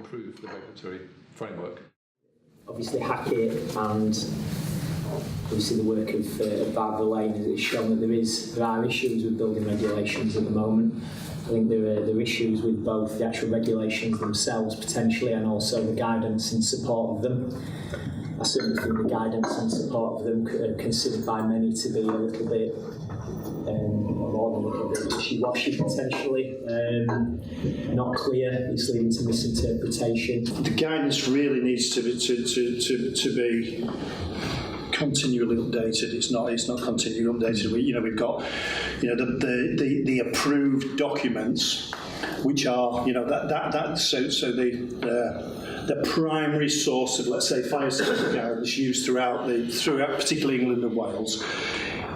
improve the regulatory framework? Obviously, Hackett and obviously the work of Barbara Lane has shown that there are issues with building regulations at the moment. I think there are issues with both the actual regulations themselves potentially and also the guidance in support of them. I certainly think the guidance and support of them are considered by many to be a little bit more than a little bit wishy-washy potentially, not clear, it's leading to misinterpretation. The guidance really needs to be continually updated. It's not continually updated. We've got the approved documents, which are the primary source of, let's say, fire safety guidance used throughout particularly England and Wales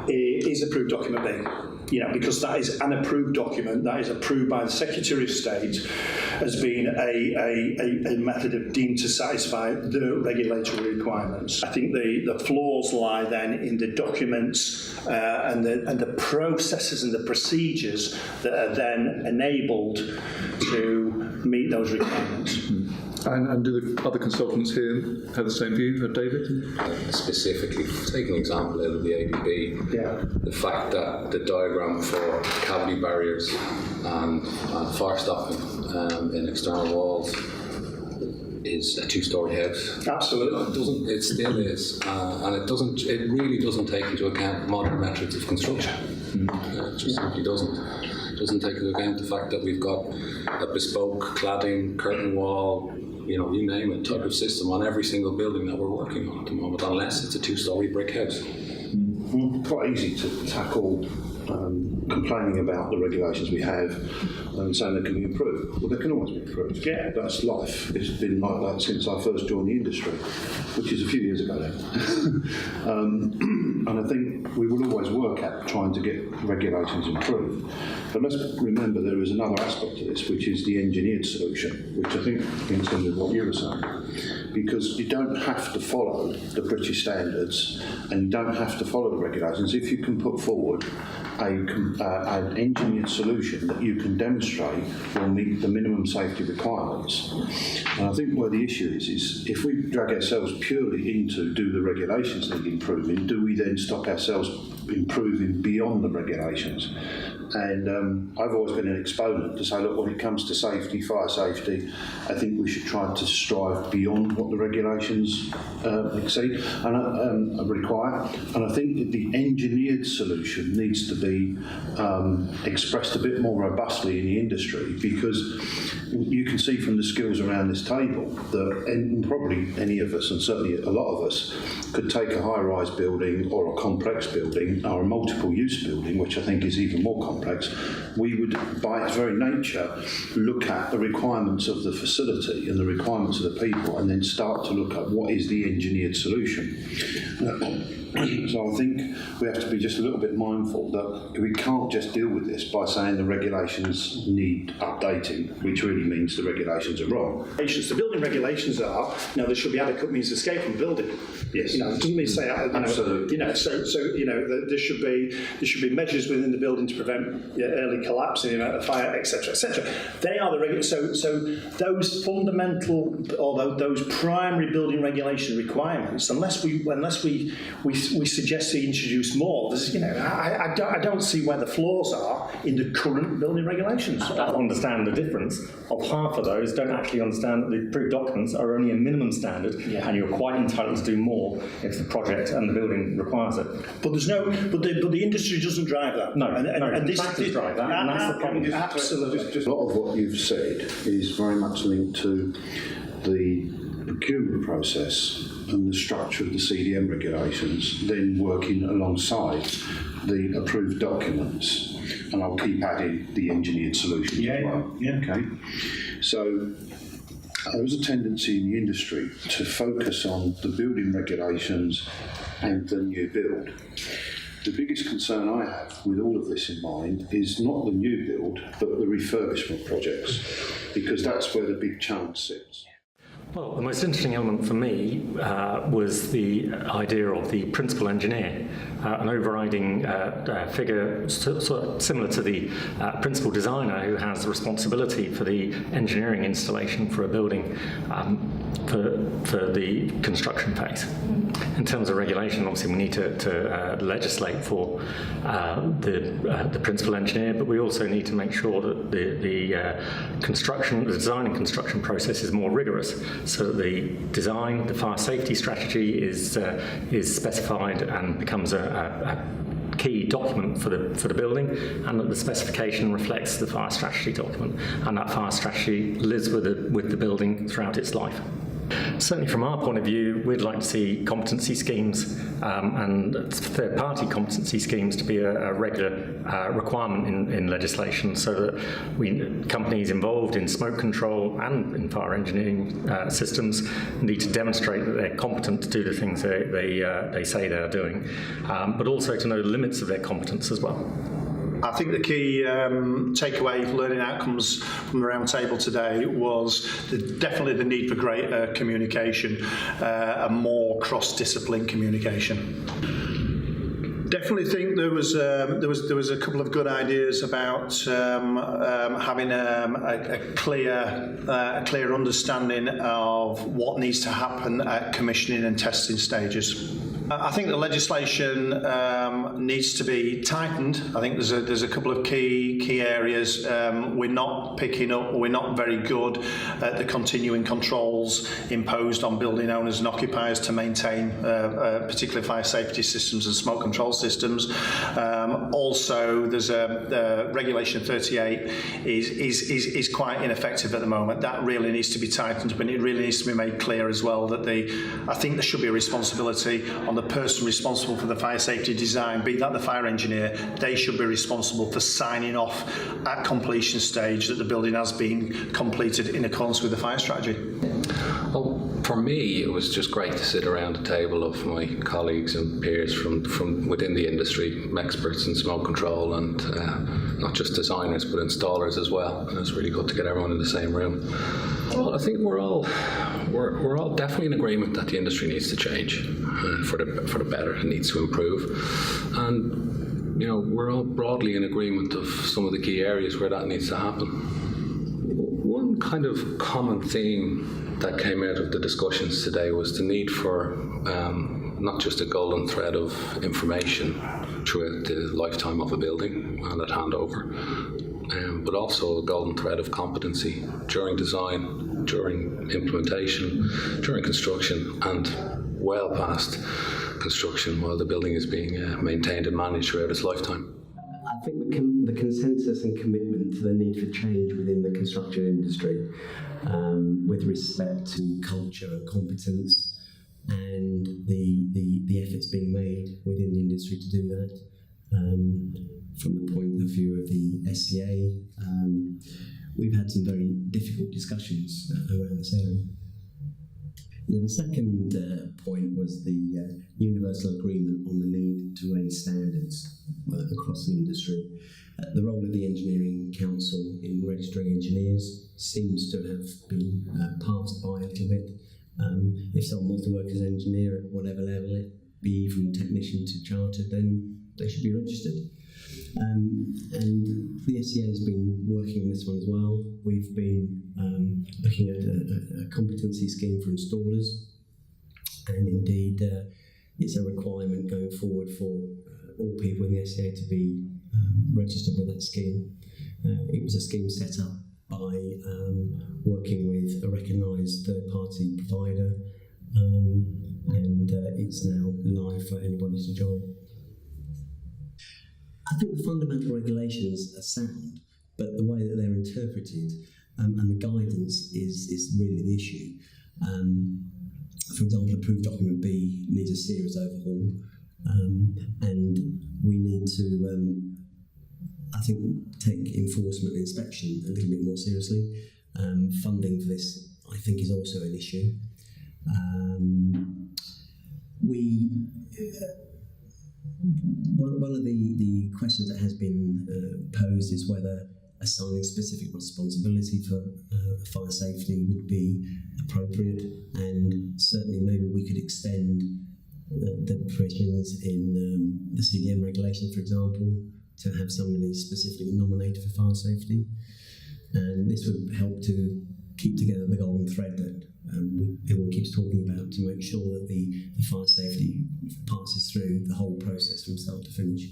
is approved document B. Because that is an approved document that is approved by the Secretary of State as being a method deemed to satisfy the regulatory requirements. I think the flaws lie then in the documents and the processes and the procedures that are then enabled to meet those requirements. And do the other consultants here have the same view, David? Specifically, take an example out of the ABB, the fact that the diagram for cavity barriers and fire stopping in external walls is a two-storey house. Absolutely. It still is, and it really doesn't take into account modern methods of construction. It just simply doesn't. It doesn't take into account the fact that we've got a bespoke cladding, curtain wall, you name it, type of system on every single building that we're working on at the moment, unless it's a two-storey brick house. Quite easy to tackle complaining about the regulations we have and saying they can be improved. Well, they can always be improved. Yeah. That's life. It's been like that since I first joined the industry, which is a few years ago now. And I think we will always work at trying to get regulations improved. But let's remember there is another aspect to this, which is the engineered solution, which I think in terms of what you were saying. Because you don't have to follow the British standards and you don't have to follow the regulations if you can put forward an engineered solution that you can demonstrate will meet the minimum safety requirements. And I think where the issue is if we drag ourselves purely into do the regulations need improving, do we then stop ourselves improving beyond the regulations? And I've always been an exponent to say, look, when it comes to safety, fire safety, I think we should try to strive beyond what the regulations exceed and require. And I think that the engineered solution needs to be expressed a bit more robustly in the industry, because you can see from the skills around this table that probably any of us, and certainly a lot of us, could take a high-rise building or a complex building or a multiple-use building, which I think is even more complex. We would, by its very nature, look at the requirements of the facility and the requirements of the people, and then start to look at what is the engineered solution. So I think we have to be just a little bit mindful that we can't just deal with this by saying the regulations need updating, which really means the regulations are wrong. The building regulations are, there should be adequate means of escape from the building. Yes. It doesn't mean say, absolutely. There should be measures within the building to prevent early collapse in the event of fire, etc., etc. They are the regulations. So those fundamental, or those primary building regulation requirements, unless we suggest to introduce more, I don't see where the flaws are in the current building regulations. I don't understand the difference of half of those don't actually understand that the approved documents are only a minimum standard, and you're quite entitled to do more if the project and the building requires it. But the industry doesn't drive that. No, and this factors drive that, and that's the problem. Absolutely. Just a lot of what you've said is very much linked to the procurement process and the structure of the CDM regulations, then working alongside the approved documents. And I'll keep adding the engineered solution as well. Yeah. Okay. So there is a tendency in the industry to focus on the building regulations and the new build. The biggest concern I have with all of this in mind is not the new build, but the refurbishment projects, because that's where the big challenge sits. Well, the most interesting element for me was the idea of the principal engineer, an overriding figure similar to the principal designer who has the responsibility for the engineering installation for a building for the construction phase. In terms of regulation, obviously we need to legislate for the principal engineer, but we also need to make sure that the design and construction process is more rigorous, so that the design, the fire safety strategy is specified and becomes a key document for the building, and that the specification reflects the fire strategy document, and that fire strategy lives with the building throughout its life. Certainly from our point of view, we'd like to see competency schemes and third-party competency schemes to be a regular requirement in legislation, so that companies involved in smoke control and in fire engineering systems need to demonstrate that they're competent to do the things they say they're doing, but also to know the limits of their competence as well. I think the key takeaway learning outcomes from the roundtable today was definitely the need for greater communication and more cross-discipline communication. Definitely think there was a couple of good ideas about having a clear understanding of what needs to happen at commissioning and testing stages. I think the legislation needs to be tightened. I think there's a couple of key areas. We're not picking up, we're not very good at the continuing controls imposed on building owners and occupiers to maintain particularly fire safety systems and smoke control systems. Also, there's a Regulation 38 is quite ineffective at the moment. That really needs to be tightened, but it really needs to be made clear as well that I think there should be a responsibility on the person responsible for the fire safety design, be that the fire engineer. They should be responsible for signing off at completion stage that the building has been completed in accordance with the fire strategy. Well, for me, it was just great to sit around a table of my colleagues and peers from within the industry, experts in smoke control, and not just designers but installers as well. And it's really good to get everyone in the same room. Well, I think we're all definitely in agreement that the industry needs to change for the better. It needs to improve, and we're all broadly in agreement of some of the key areas where that needs to happen. One kind of common theme that came out of the discussions today was the need for not just a golden thread of information throughout the lifetime of a building and at handover, but also a golden thread of competency during design, during implementation, during construction, and well past construction while the building is being maintained and managed throughout its lifetime. I think the consensus and commitment to the need for change within the construction industry with respect to culture and competence, and the efforts being made within the industry to do that. From the point of view of the SCA, we've had some very difficult discussions around this area. The second point was the universal agreement on the need to raise standards across the industry. The role of the Engineering Council in registering engineers seems to have been passed by a little bit. If someone wants to work as an engineer at whatever level, it be from technician to chartered, then they should be registered. And the SCA has been working on this one as well. We've been looking at a competency scheme for installers, and indeed it's a requirement going forward for all people in the SCA to be registered with that scheme. It was a scheme set up by working with a recognised third-party provider, and it's now live for anybody to join. I think the fundamental regulations are sound, but the way that they're interpreted and the guidance is really the issue. For example, approved document B needs a serious overhaul, and we need to, I think, take enforcement and inspection a little bit more seriously. Funding for this, I think, is also an issue. One of the questions that has been posed is whether assigning specific responsibility for fire safety would be appropriate, and certainly maybe we could extend the provisions in the CDM regulation, for example, to have somebody specifically nominated for fire safety. And this would help to keep together the golden thread that everyone keeps talking about, to make sure that the fire safety passes through the whole process from start to finish,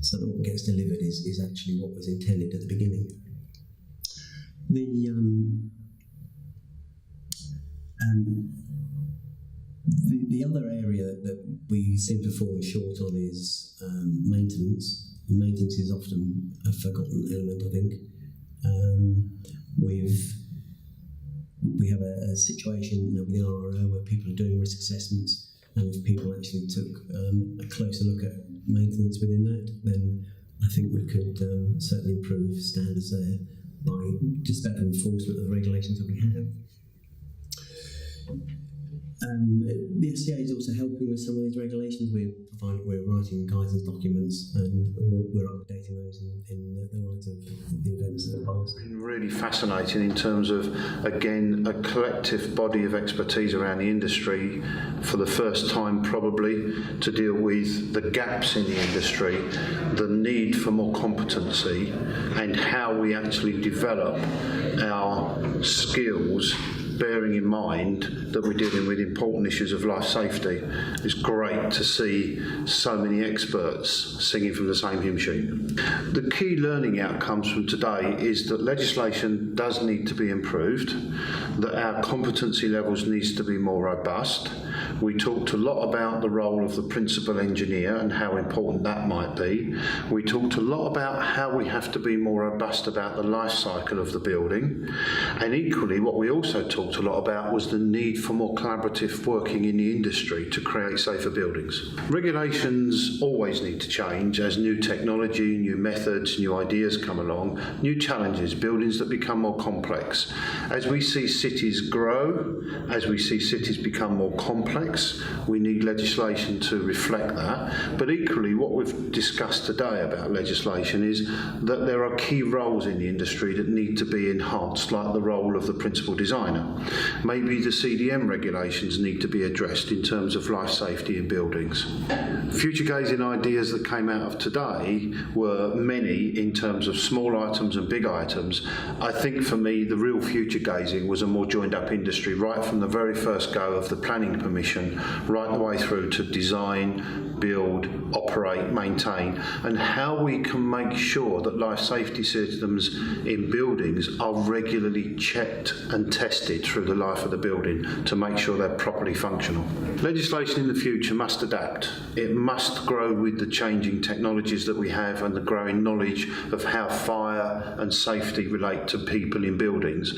so that what gets delivered is actually what was intended at the beginning. The other area that we seem to fall short on is maintenance. Maintenance is often a forgotten element, I think. We have a situation, within RRO where people are doing risk assessments, and if people actually took a closer look at maintenance within that, then I think we could certainly improve standards there by just better enforcement of the regulations that we have. The SCA is also helping with some of these regulations. We're writing guidance documents, and we're updating those in the light of the events that have passed. It's been really fascinating in terms of, again, a collective body of expertise around the industry for the first time probably to deal with the gaps in the industry, the need for more competency, and how we actually develop our skills, bearing in mind that we're dealing with important issues of life safety. It's great to see so many experts singing from the same hymn sheet. The key learning outcomes from today is that legislation does need to be improved, that our competency levels needs to be more robust. We talked a lot about the role of the principal engineer and how important that might be. We talked a lot about how we have to be more robust about the life cycle of the building. And equally, what we also talked a lot about was the need for more collaborative working in the industry to create safer buildings. Regulations always need to change as new technology, new methods, new ideas come along, new challenges, buildings that become more complex. As we see cities grow, as we see cities become more complex, we need legislation to reflect that. But equally, what we've discussed today about legislation is that there are key roles in the industry that need to be enhanced, like the role of the principal designer. Maybe the CDM regulations need to be addressed in terms of life safety in buildings. Future gazing ideas that came out of today were many in terms of small items and big items. I think for me the real future gazing was a more joined up industry, right from the very first go of the planning permission right the way through to design, build, operate, maintain, and how we can make sure that life safety systems in buildings are regularly checked and tested through the life of the building to make sure they're properly functional. Legislation in the future must adapt. It must grow with the changing technologies that we have and the growing knowledge of how fire and safety relate to people in buildings.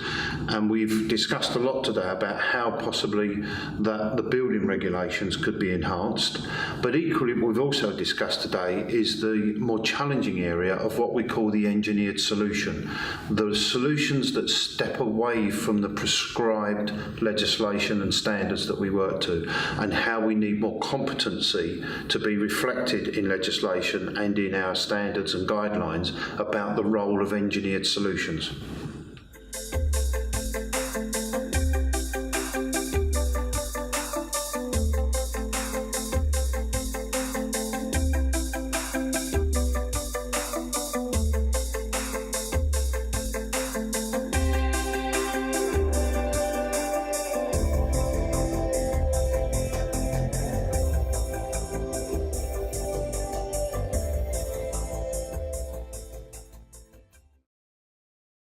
And we've discussed a lot today about how possibly that the building regulations could be enhanced. But equally, what we've also discussed today is the more challenging area of what we call the engineered solution. The solutions that step away from the prescribed legislation and standards that we work to, and how we need more competency to be reflected in legislation and in our standards and guidelines about the role of engineered solutions.